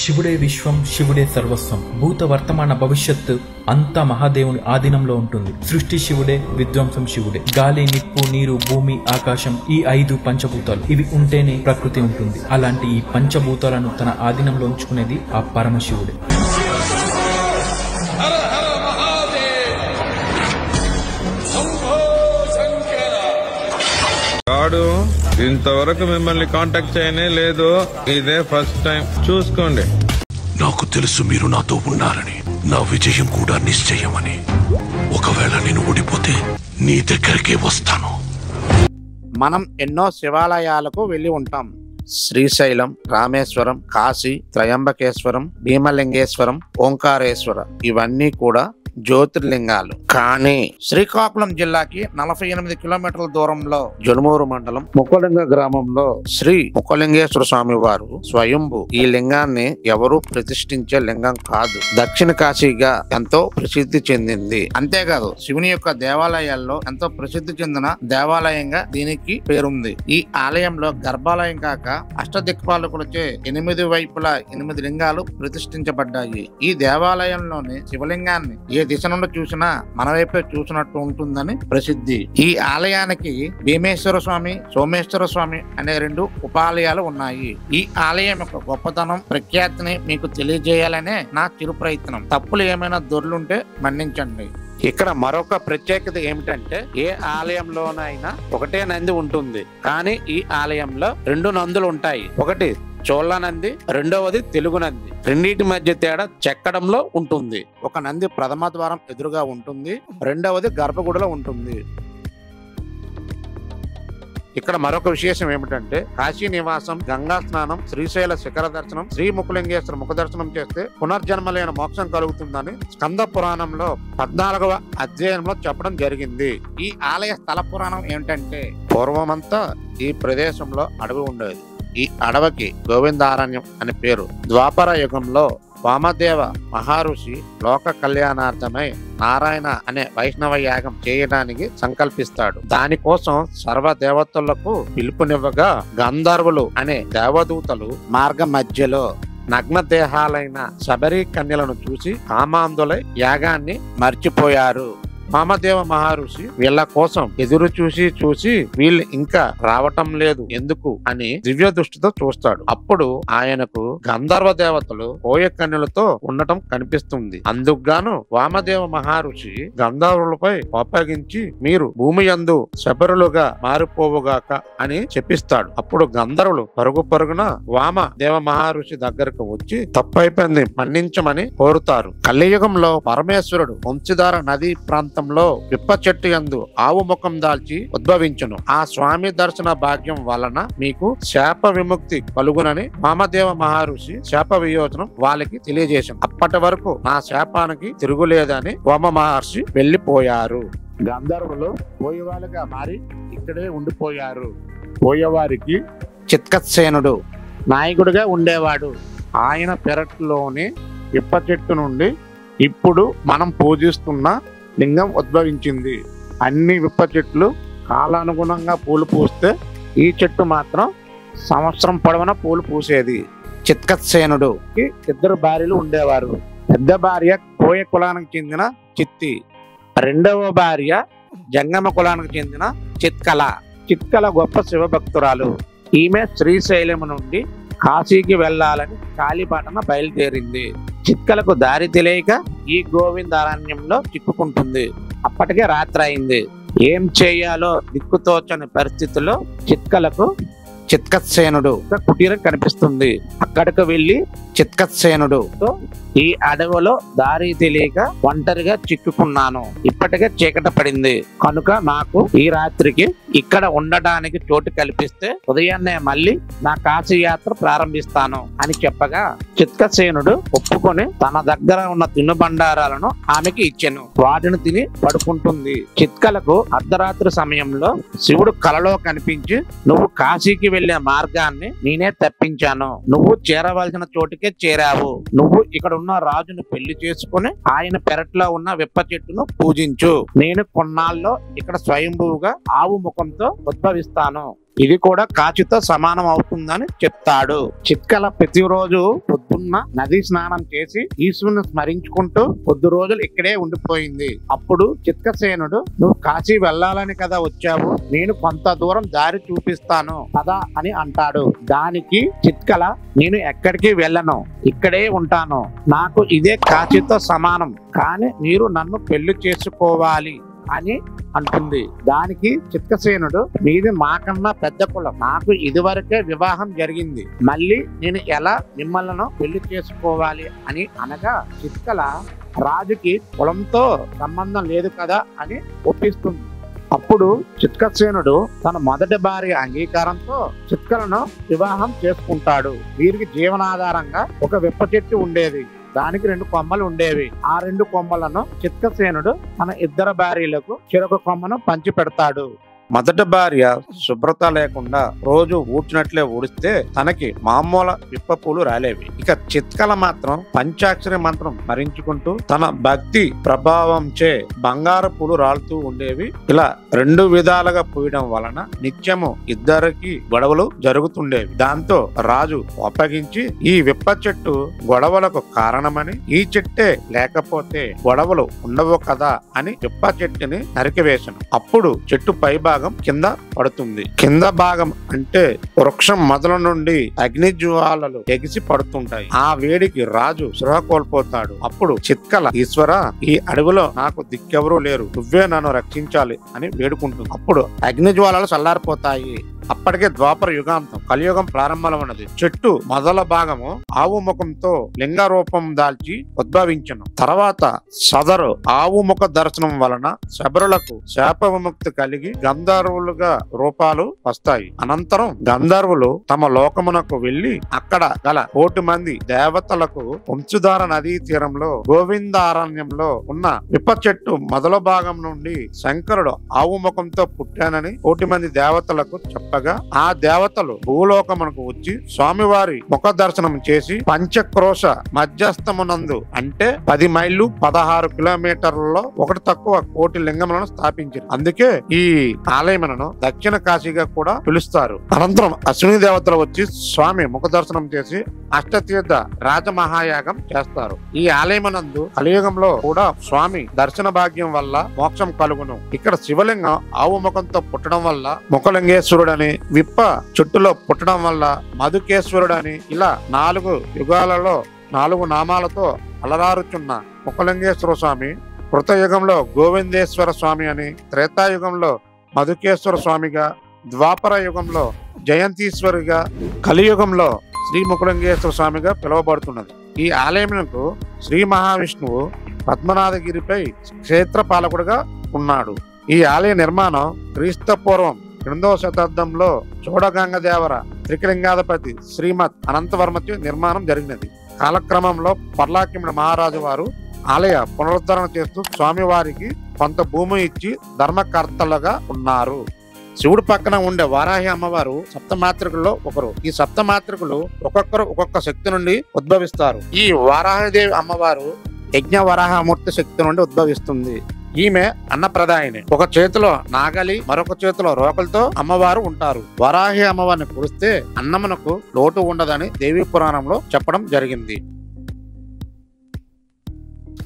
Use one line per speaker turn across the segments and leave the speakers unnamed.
శివుడే విశ్వం, శివుడే సర్వస్వం. భూత వర్తమాన భవిష్యత్తు అంతా మహాదేవుని ఆధీనంలో ఉంటుంది. సృష్టి శివుడే, విధ్వంసం శివుడే. గాలి, నిప్పు, నీరు, భూమి, ఆకాశం, ఈ 5 పంచభూతాలు. ఇవి ఉంటేనే ప్రకృతి ఉంటుంది. అలాంటి ఈ పంచభూతాలను తన ఆధీనంలో ఉంచుకునేది ఆ పరమశివుడే.
వాడు ఇంతవరకు మిమ్మల్ని కాంటాక్ట్ చేయనే లేదు. ఇదే ఫస్ట్ టైం. చూసుకోండి.
నాకు తెలుసు మీరు నాతో ఉన్నారని, నా విజయం కూడా నిశ్చయమని. ఒకవేళ నేను ఓడిపోతే నీ దగ్గరికే వస్తాను.
మనం ఎన్నో శివాలయాలకు వెళ్ళి ఉంటాం. శ్రీశైలం, రామేశ్వరం, కాశీ, త్రయంబకేశ్వరం, భీమలింగేశ్వరం, ఓంకారేశ్వర, ఇవన్నీ కూడా జ్యోతిర్లింగాలు. కానీ శ్రీకాకుళం జిల్లాకి 48 కిలోమీటర్ల దూరంలో జనుమూరు మండలం ముక్కలింగ గ్రామంలో శ్రీ ముక్కలింగేశ్వర స్వామి వారు స్వయంభు. ఈ లింగాన్ని ఎవరు ప్రతిష్ఠించే లింగం కాదు. దక్షిణ కాశీగా ఎంతో ప్రసిద్ధి చెందింది. అంతేకాదు శివుని యొక్క దేవాలయాల్లో ఎంతో ప్రసిద్ధి చెందిన దేవాలయంగా దీనికి పేరుంది. ఈ ఆలయంలో గర్భాలయం కాక అష్టదిక్పాలకులచే 8 వైపులా 8 లింగాలు ప్రతిష్ఠించబడ్డాయి. ఈ దేవాలయంలోని శివలింగాన్ని ఏ దిశ నుండి చూసినా మన వైపే చూసినట్టు ఉంటుందని ప్రసిద్ధి. ఈ ఆలయానికి భీమేశ్వర స్వామి, సోమేశ్వర స్వామి అనే 2 ఉపాలయాలు ఉన్నాయి. ఈ ఆలయం యొక్క గొప్పతనం, ప్రఖ్యాతిని మీకు తెలియజేయాలనే నా చిరు ప్రయత్నం. తప్పులు ఏమైనా దొర్లుంటే మన్నించండి. ఇక్కడ మరొక ప్రత్యేకత ఏమిటంటే ఏ ఆలయంలోనైనా ఒకటే నంది ఉంటుంది. కానీ ఈ ఆలయంలో 2 నందులు ఉంటాయి. ఒకటి చోళ నంది, రెండవది తెలుగు నంది. రెండింటి మధ్య తేడా చెక్కడంలో ఉంటుంది. ఒక నంది ప్రథమ ద్వారం ఎదురుగా ఉంటుంది, రెండవది గర్భగుడిలో ఉంటుంది. ఇక్కడ మరొక విశేషం ఏమిటంటే కాశీ నివాసం, గంగా స్నానం, శ్రీశైల శిఖర దర్శనం, శ్రీ ముఖలింగేశ్వర ముఖ దర్శనం చేస్తే పునర్జన్మ లేని మోక్షం కలుగుతుందని స్కంద పురాణంలో 14వ అధ్యాయంలో చెప్పడం జరిగింది. ఈ ఆలయ స్థల పురాణం ఏమిటంటే పూర్వమంతా ఈ ప్రదేశంలో అడవి ఉండేది. ఈ అడవికి గోవిందారణ్యం అని పేరు. ద్వాపర యుగంలో వామదేవ మహర్షి లోక కళ్యాణార్థమై నారాయణ అనే వైష్ణవ యాగం చేయడానికి సంకల్పిస్తాడు. దానికోసం సర్వ దేవతలకు పిలుపునివ్వగా గంధర్వులు అనే దేవదూతలు మార్గ మధ్యలో నగ్న దేహాలైన శబరి కన్యలను చూసి కామాంధులై యాగాన్ని మర్చిపోయారు. వామదేవ మహర్షి వీళ్ళ కోసం ఎదురు చూసి వీళ్ళు ఇంకా రావటం లేదు ఎందుకు అని దివ్య దృష్టితో చూస్తాడు. అప్పుడు ఆయనకు గంధర్వ దేవతలు కోయకన్యలతో ఉండటం కనిపిస్తుంది. అందుకుగాను వామదేవ మహర్షి గంధర్వులపై కోపగించి మీరు భూమి యందు శబరులుగా మారిపోవుగాక అని చెప్పిస్తాడు. అప్పుడు గంధర్వులు పరుగున వామదేవ మహర్షి దగ్గరకు వచ్చి తప్పైపోయింది మన్నించమని కోరుతారు. కలియుగంలో పరమేశ్వరుడు వంశధార నదీ ప్రాంతం విప్ప చెట్టు యందు ఆవు ముఖం దాల్చి ఉద్భవించును. ఆ స్వామి దర్శన భాగ్యం వలన మీకు శాప విముక్తి కలుగునని వామదేవ మహర్షి శాప వియోచనం వాళ్ళకి తెలియజేశాను. అప్పటి వరకు నా శాపానికి తిరుగులేదని వామ మహర్షి వెళ్లిపోయారు. గంధర్వులు పోయేవాళ్ళుగా మారి ఇక్కడే ఉండిపోయారు. పోయేవారికి చిత్కసేనుడు నాయకుడిగా ఉండేవాడు. ఆయన పెరట్లోని విప్ప చెట్టు నుండి ఇప్పుడు మనం పూజిస్తున్న లింగం ఉద్భవించింది. అన్ని విప్ప చెట్లు కాలానుగుణంగా పూలు పూస్తే ఈ చెట్టు మాత్రం సంవత్సరం పొడవునా పూలు పూసేది. చిత్కసేనుడుకి 2 భార్యలు ఉండేవారు. పెద్ద భార్య కోయ కులానికి చెందిన చిత్తి, రెండవ భార్య జంగమ కులానికి చెందిన చిత్కల. చిత్కల గొప్ప శివభక్తురాలు. ఈమె శ్రీశైలం నుండి కాశీకి వెళ్లాలని కాలిబాటన బయలుదేరింది. చిత్కలకు దారి తెలియక ఈ గోవిందారణ్యంలో చిక్కుకుంటుంది. అప్పటికే రాత్రి అయింది. ఏం చేయాలో దిక్కుతోచని పరిస్థితుల్లో చిత్కలకు చిత్కసేనుడు కుటీరం కనిపిస్తుంది. అక్కడికి వెళ్లి చిత్కసేనుడు ఈ అడవిలో దారి తెలియక ఒంటరిగా చిక్కుకున్నాను. ఇప్పటికే చీకట పడింది కనుక నాకు ఈ రాత్రికి ఇక్కడ ఉండడానికి చోటు కల్పిస్తే ఉదయాన్నే మళ్ళీ నా కాశీ యాత్ర ప్రారంభిస్తాను అని చెప్పగా చిత్కసేనుడు ఒప్పుకొని తన దగ్గర ఉన్న తినుబండారాలను ఆమెకి ఇచ్చెను. వాటిని తిని పడుకుంటుంది. చిత్కలకు అర్ధరాత్రి సమయంలో శివుడు కలలో కనిపించి నువ్వు కాశీకి వెళ్లే మార్గాన్ని నేనే తప్పించాను. నువ్వు చేరవలసిన చోటుకే చేరావు. నువ్వు ఇక్కడ ఉన్న రాజును పెళ్లి చేసుకుని ఆయన పెరట్లో ఉన్న విప్ప చెట్టును పూజించు. నేను కొన్నాళ్ళలో ఇక్కడ స్వయంభూగా ఆవు ముఖం ముఖంతో ఉద్భవిస్తాను. ఇది కూడా కాశీతో సమానం అవుతుందని చెప్తాడు. చిత్కల ప్రతిరోజు పొద్దున్న నది స్నానం చేసి ఈశ్వరుని స్మరించుకుంటూ కొద్ది రోజులు ఇక్కడే ఉండిపోయింది. అప్పుడు చిత్కసేనుడు, నువ్వు కాశీ వెళ్ళాలని కదా వచ్చావు, నేను కొంత దూరం దారి చూపిస్తాను కదా అని అంటాడు. దానికి చిత్కల, నేను ఎక్కడికి వెళ్ళను, ఇక్కడే ఉంటాను, నాకు ఇదే కాశీతో సమానం, కానీ మీరు నన్ను పెళ్లి చేసుకోవాలి అని అంటుంది. దానికి చిత్కసేనుడు, మీది మాకన్నా పెద్ద కులం, నాకు ఇదివరకే వివాహం జరిగింది, మళ్ళీ నేను ఎలా మిమ్మల్ని పెళ్లి చేసుకోవాలి అని అనగా చిత్కల రాజుకి కులంతో సంబంధం లేదు కదా అని ఒప్పిస్తుంది. అప్పుడు చిత్కసేనుడు తన మొదటి భార్య అంగీకారంతో చిత్కలను వివాహం చేసుకుంటాడు. వీరికి జీవనాధారంగా ఒక విప్ప చెట్టు ఉండేది. దానికి 2 కొమ్మలు ఉండేవి. ఆ 2 కొమ్మలను చిత్కసేనుడు తన ఇద్దరు భార్యలకు చెరొక కొమ్మను పంచి పెడతాడు. మొదటి భార్య శుభ్రత లేకుండా రోజు ఊడ్చినట్లే ఊడిస్తే తనకి మామూలు విప్ప పూలు రాలేవి. ఇక చిత్కల మాత్రం పంచాక్షరి మంత్రం స్మరించుకుంటూ తన భక్తి ప్రభావంచే బంగారు పూలు రాలుతూ ఉండేవి. ఇలా 2 విధాలుగా పూయడం వలన నిత్యము ఇద్దరికి గొడవలు జరుగుతుండేవి. దాంతో రాజు అప్పగించి ఈ విప్ప చెట్టు గొడవలకు కారణమని, ఈ చెట్టే లేకపోతే గొడవలు ఉండవు కదా అని విప్ప చెట్టుని నరికివేశను. అప్పుడు చెట్టు పై భాగం కింద పడుతుంది. కింద భాగం అంటే వృక్షం మొదల నుండి అగ్ని జ్వాలలు ఎగిసి పడుతుంటాయి. ఆ వేడికి రాజు సృహ కోల్పోతాడు. అప్పుడు చిత్కల, ఈశ్వర, ఈ అడవిలో నాకు దిక్కెవరూ లేరు, నువ్వే నన్ను రక్షించాలి అని వేడుకుంటుంది. అప్పుడు అగ్ని జ్వాలలు చల్లారిపోతాయి. అప్పటికే ద్వాపర యుగాంతం, కలియుగం ప్రారంభమైనది. చెట్టు మొదల భాగము ఆవు ముఖంతో లింగ రూపం దాల్చి ఉద్భవించను. తర్వాత సదరు ఆవు ముఖ దర్శనం వలన శబరులకు శాప విముక్తి కలిగి గంధర్వులుగా రూపాలు వస్తాయి. అనంతరం గంధర్వులు తమ లోకమునకు వెళ్లి అక్కడ గల 1,000 మంది దేవతలకు వంశధార నదీ తీరంలో గోవిందారణ్యంలో ఉన్న విప్ప చెట్టు మొదల భాగం నుండి శంకరుడు ఆవు ముఖంతో పుట్టానని 1,000 మంది దేవతలకు చెప్పగా, ఆ దేవతలు భూలోకమునకు వచ్చి స్వామివారి ముఖ దర్శనం చేసి పంచక్రోశ మధ్యస్థమునందు అంటే 10 మైళ్ళు 16 కిలోమీటర్లలో 1 తక్కువ కోటి లింగములను స్థాపించారు. అందుకే ఈ ఆలయములను దక్షిణ కాశీగా కూడా పిలుస్తారు. అనంతరం అశ్విని దేవతలు వచ్చి స్వామి ముఖ దర్శనం చేసి అష్టతీర్థ రాజమహాయాగం చేస్తారు. ఈ ఆలయమునందు కలియుగంలో కూడా స్వామి దర్శన భాగ్యం వల్ల మోక్షం కలుగును. ఇక్కడ శివలింగం ఆవు ముఖంతో పుట్టడం వల్ల ముఖలింగేశ్వరుడని, విప్ప చెట్టులో పుట్టడం వల్ల మధుకేశ్వరుడని, ఇలా 4 యుగాలలో 4 నామాలతో అలరారుచున్న ముఖలింగేశ్వర స్వామి కృతయుగంలో గోవిందేశ్వర స్వామి అని, త్రేతాయుగంలో మధుకేశ్వర స్వామిగా, ద్వాపర యుగంలో జయంతీశ్వరిగా, కలియుగంలో శ్రీ ముఖలింగేశ్వర స్వామిగా పిలువబడుతున్నది. ఈ ఆలయమునకు శ్రీ మహావిష్ణువు పద్మనాథగిరిపై క్షేత్రపాలకుడుగా ఉన్నాడు. ఈ ఆలయ నిర్మాణం క్రీస్తపూర్వం 8వ శతాబ్దంలో చోడగంగదేవర త్రికలింగాధిపతి శ్రీమద్ అనంతవర్మచే నిర్మాణం జరిగినది. కాలక్రమంలో పర్లాకిముడి మహారాజు వారు ఆలయ పునరుద్ధరణ చేస్తూ స్వామివారికి కొంత భూమి ఇచ్చి ధర్మకర్తలుగా ఉన్నారు. శివుడు పక్కన ఉండే వారాహి అమ్మవారు సప్తమాత్రికుల్లో ఒకరు. ఈ సప్తమాత్రికులు ఒక్కొక్కరు ఒక్కొక్క శక్తి నుండి ఉద్భవిస్తారు. ఈ వారాహిదేవి అమ్మవారు యజ్ఞ వరాహమూర్తి శక్తి నుండి ఉద్భవిస్తుంది. ఈమె అన్నప్రదాయిని. ఒక చేతిలో నాగలి, మరొక చేతిలో రోకలతో అమ్మవారు ఉంటారు. వరాహి అమ్మవారిని కురిస్తే అన్నమునకు లోటు ఉండదని దేవీ పురాణంలో చెప్పడం జరిగింది.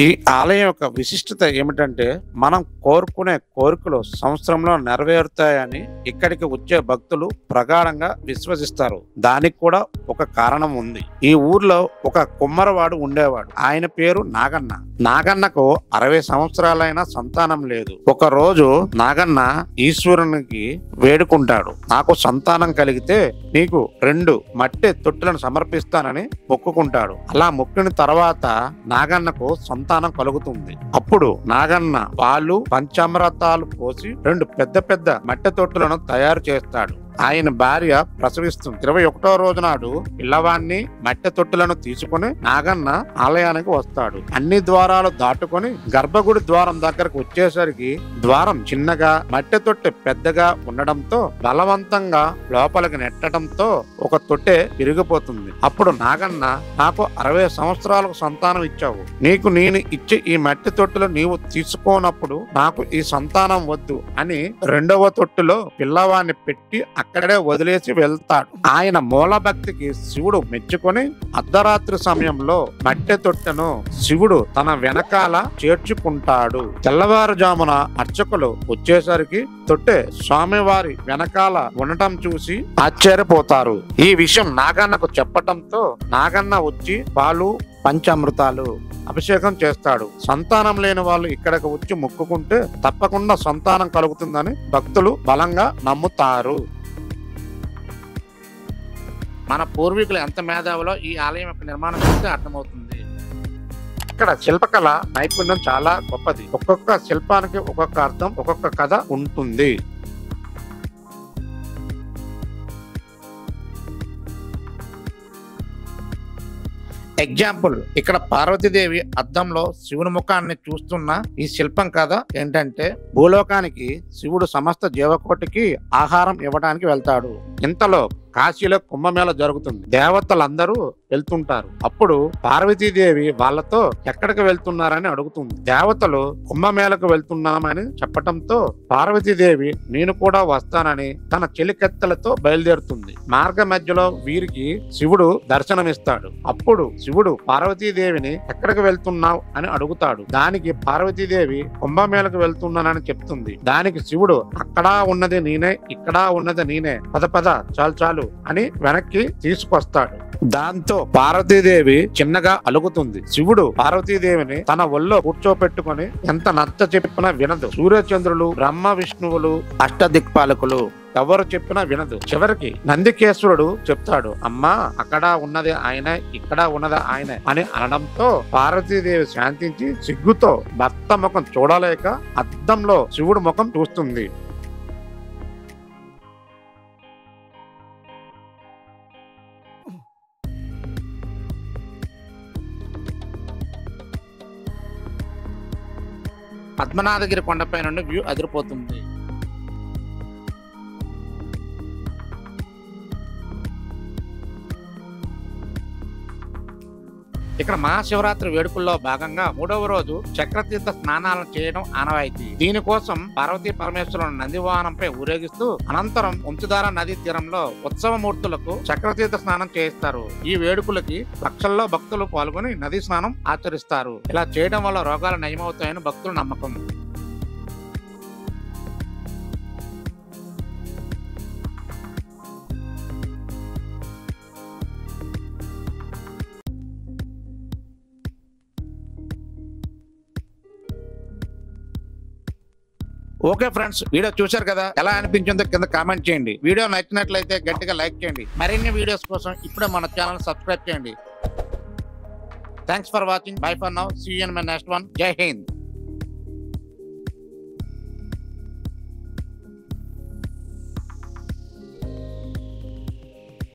ఈ ఆలయం యొక్క విశిష్టత ఏమిటంటే, మనం కోరుకునే కోరికలు సంవత్సరంలో నెరవేరుతాయని ఇక్కడికి వచ్చే భక్తులు ప్రగాఢంగా విశ్వసిస్తారు. దానికి కూడా ఒక కారణం ఉంది. ఈ ఊర్లో ఒక కుమ్మరవాడు ఉండేవాడు. ఆయన పేరు నాగన్న. నాగన్నకు 60 సంవత్సరాలైన సంతానం లేదు. ఒక రోజు నాగన్న ఈశ్వరునికి వేడుకుంటాడు, నాకు సంతానం కలిగితే నీకు 2 మట్టి తొట్టులను సమర్పిస్తానని మొక్కుకుంటాడు. అలా మొక్కిన తర్వాత నాగన్నకు సంతానం కలుగుతుంది. అప్పుడు నాగన్న పాలు పంచామృతాలు పోసి 2 పెద్ద పెద్ద మట్టి తొట్టులను తయారు చేస్తాడు. ఆయన భార్య ప్రసవిస్తుంది. 21వ రోజు నాడు పిల్లవాడిని మట్టి తొట్టులను తీసుకుని నాగన్న ఆలయానికి వస్తాడు. అన్ని ద్వారాలు దాటుకొని గర్భగుడి ద్వారం దగ్గరకు వచ్చేసరికి ద్వారం చిన్నగా మట్టి తొట్టె పెద్దగా ఉండడంతో బలవంతంగా లోపలికి నెట్టడంతో ఒక తొట్టె విరిగిపోతుంది. అప్పుడు నాగన్న, నాకు 60 సంవత్సరాలకు సంతానం ఇచ్చావు, నీకు నేను ఇచ్చే ఈ మట్టి తొట్టెలు నీవు తీసుకోనప్పుడు నాకు ఈ సంతానం వద్దు అని 2వ తొట్టులో పిల్లవాడిని పెట్టి అక్కడే వదిలేసి వెళ్తాడు. ఆయన మూల భక్తికి శివుడు మెచ్చుకొని అర్ధరాత్రి సమయంలో మట్టి తొట్టెను శివుడు తన వెనకాల చేర్చుకుంటాడు. తెల్లవారుజామున అర్చకులు వచ్చేసరికి తొట్టె స్వామివారి వెనకాల ఉండటం చూసి ఆశ్చర్యపోతారు. ఈ విషయం నాగన్నకు చెప్పటంతో నాగన్న వచ్చి పాలు పంచామృతాలు అభిషేకం చేస్తాడు. సంతానం లేని వాళ్ళు ఇక్కడికి వచ్చి మొక్కుకుంటే తప్పకుండా సంతానం కలుగుతుందని భక్తులు బలంగా నమ్ముతారు. మన పూర్వీకులు ఎంత మేధావులో ఈ ఆలయం యొక్క నిర్మాణం చేస్తే అర్థమవుతుంది. ఇక్కడ శిల్పకళ నైపుణ్యం చాలా గొప్పది. ఒక్కొక్క శిల్పానికి ఒక్కొక్క అర్థం, ఒక్కొక్క కథ ఉంటుంది. ఎగ్జాంపుల్, ఇక్కడ పార్వతీదేవి అద్దంలో శివుని ముఖాన్ని చూస్తున్న ఈ శిల్పం కథ ఏంటంటే, భూలోకానికి శివుడు సమస్త జీవకోటికి ఆహారం ఇవ్వడానికి వెళ్తాడు. ఇంతలో కాశీలో కుంభమేళ జరుగుతుంది. దేవతలందరూ వెళ్తుంటారు. అప్పుడు పార్వతీదేవి వాళ్ళతో ఎక్కడికి వెళ్తున్నారని అడుగుతుంది. దేవతలు కుంభమేళకు వెళ్తున్నామని చెప్పటంతో పార్వతీదేవి నేను కూడా వస్తానని తన చెలికత్తెలతో బయలుదేరుతుంది. మార్గ మధ్యలో వీరికి శివుడు దర్శనమిస్తాడు. అప్పుడు శివుడు పార్వతీదేవిని ఎక్కడికి వెళ్తున్నావు అని అడుగుతాడు. దానికి పార్వతీదేవి కుంభమేళకు వెళ్తున్నానని చెప్తుంది. దానికి శివుడు, అక్కడా ఉన్నది నేనే, ఇక్కడా ఉన్నది నేనే, పద పద, చాలు చాలు అని వెనక్కి తీసుకొస్తాడు. దాంతో పార్వతీదేవి చిన్నగా అలుగుతుంది. శివుడు పార్వతీదేవిని తన ఒళ్ళో కూర్చోపెట్టుకుని ఎంత నచ్చ చెప్పినా వినదు. సూర్యచంద్రులు, బ్రహ్మ విష్ణువులు, అష్టదిక్పాలకులు ఎవరు చెప్పినా వినదు. చివరికి నందికేశ్వరుడు చెప్తాడు, అమ్మా అక్కడ ఉన్నది ఆయనే, ఇక్కడ ఉన్నది ఆయనే అని అనడంతో పార్వతీదేవి శాంతించి సిగ్గుతో భర్త ముఖం చూడలేక అద్దంలో శివుడు ముఖం చూస్తుంది. పద్మనాభగిరి కొండపై నుండి వ్యూ అదిరిపోతుంది. ఇక్కడ మహాశివరాత్రి వేడుకల్లో భాగంగా 3వ రోజు చక్రతీర్థ స్నానాలను చేయడం ఆనవాయితీ. దీనికోసం పార్వతీ పరమేశ్వరులను నందివాహనంపై ఊరేగిస్తూ అనంతరం వంశధార నదీ తీరంలో ఉత్సవమూర్తులకు చక్రతీర్థ స్నానం చేయిస్తారు. ఈ వేడుకలకి లక్షల్లో భక్తులు పాల్గొని నదీ స్నానం ఆచరిస్తారు. ఇలా చేయడం వల్ల రోగాలు నయమవుతాయని భక్తుల నమ్మకం. ఓకే ఫ్రెండ్స్, వీడియో చూశారు కదా, ఎలా అనిపించిందో కింద కామెంట్ చేయండి. వీడియో నచ్చినట్లయితే గట్టిగా లైక్ చేయండి. మరిన్ని వీడియోస్ కోసం ఇప్పుడే మన ఛానల్ సబ్స్క్రైబ్ చేయండి. Thanks for watching. Bye for now. See you in my next one. Jai Hind.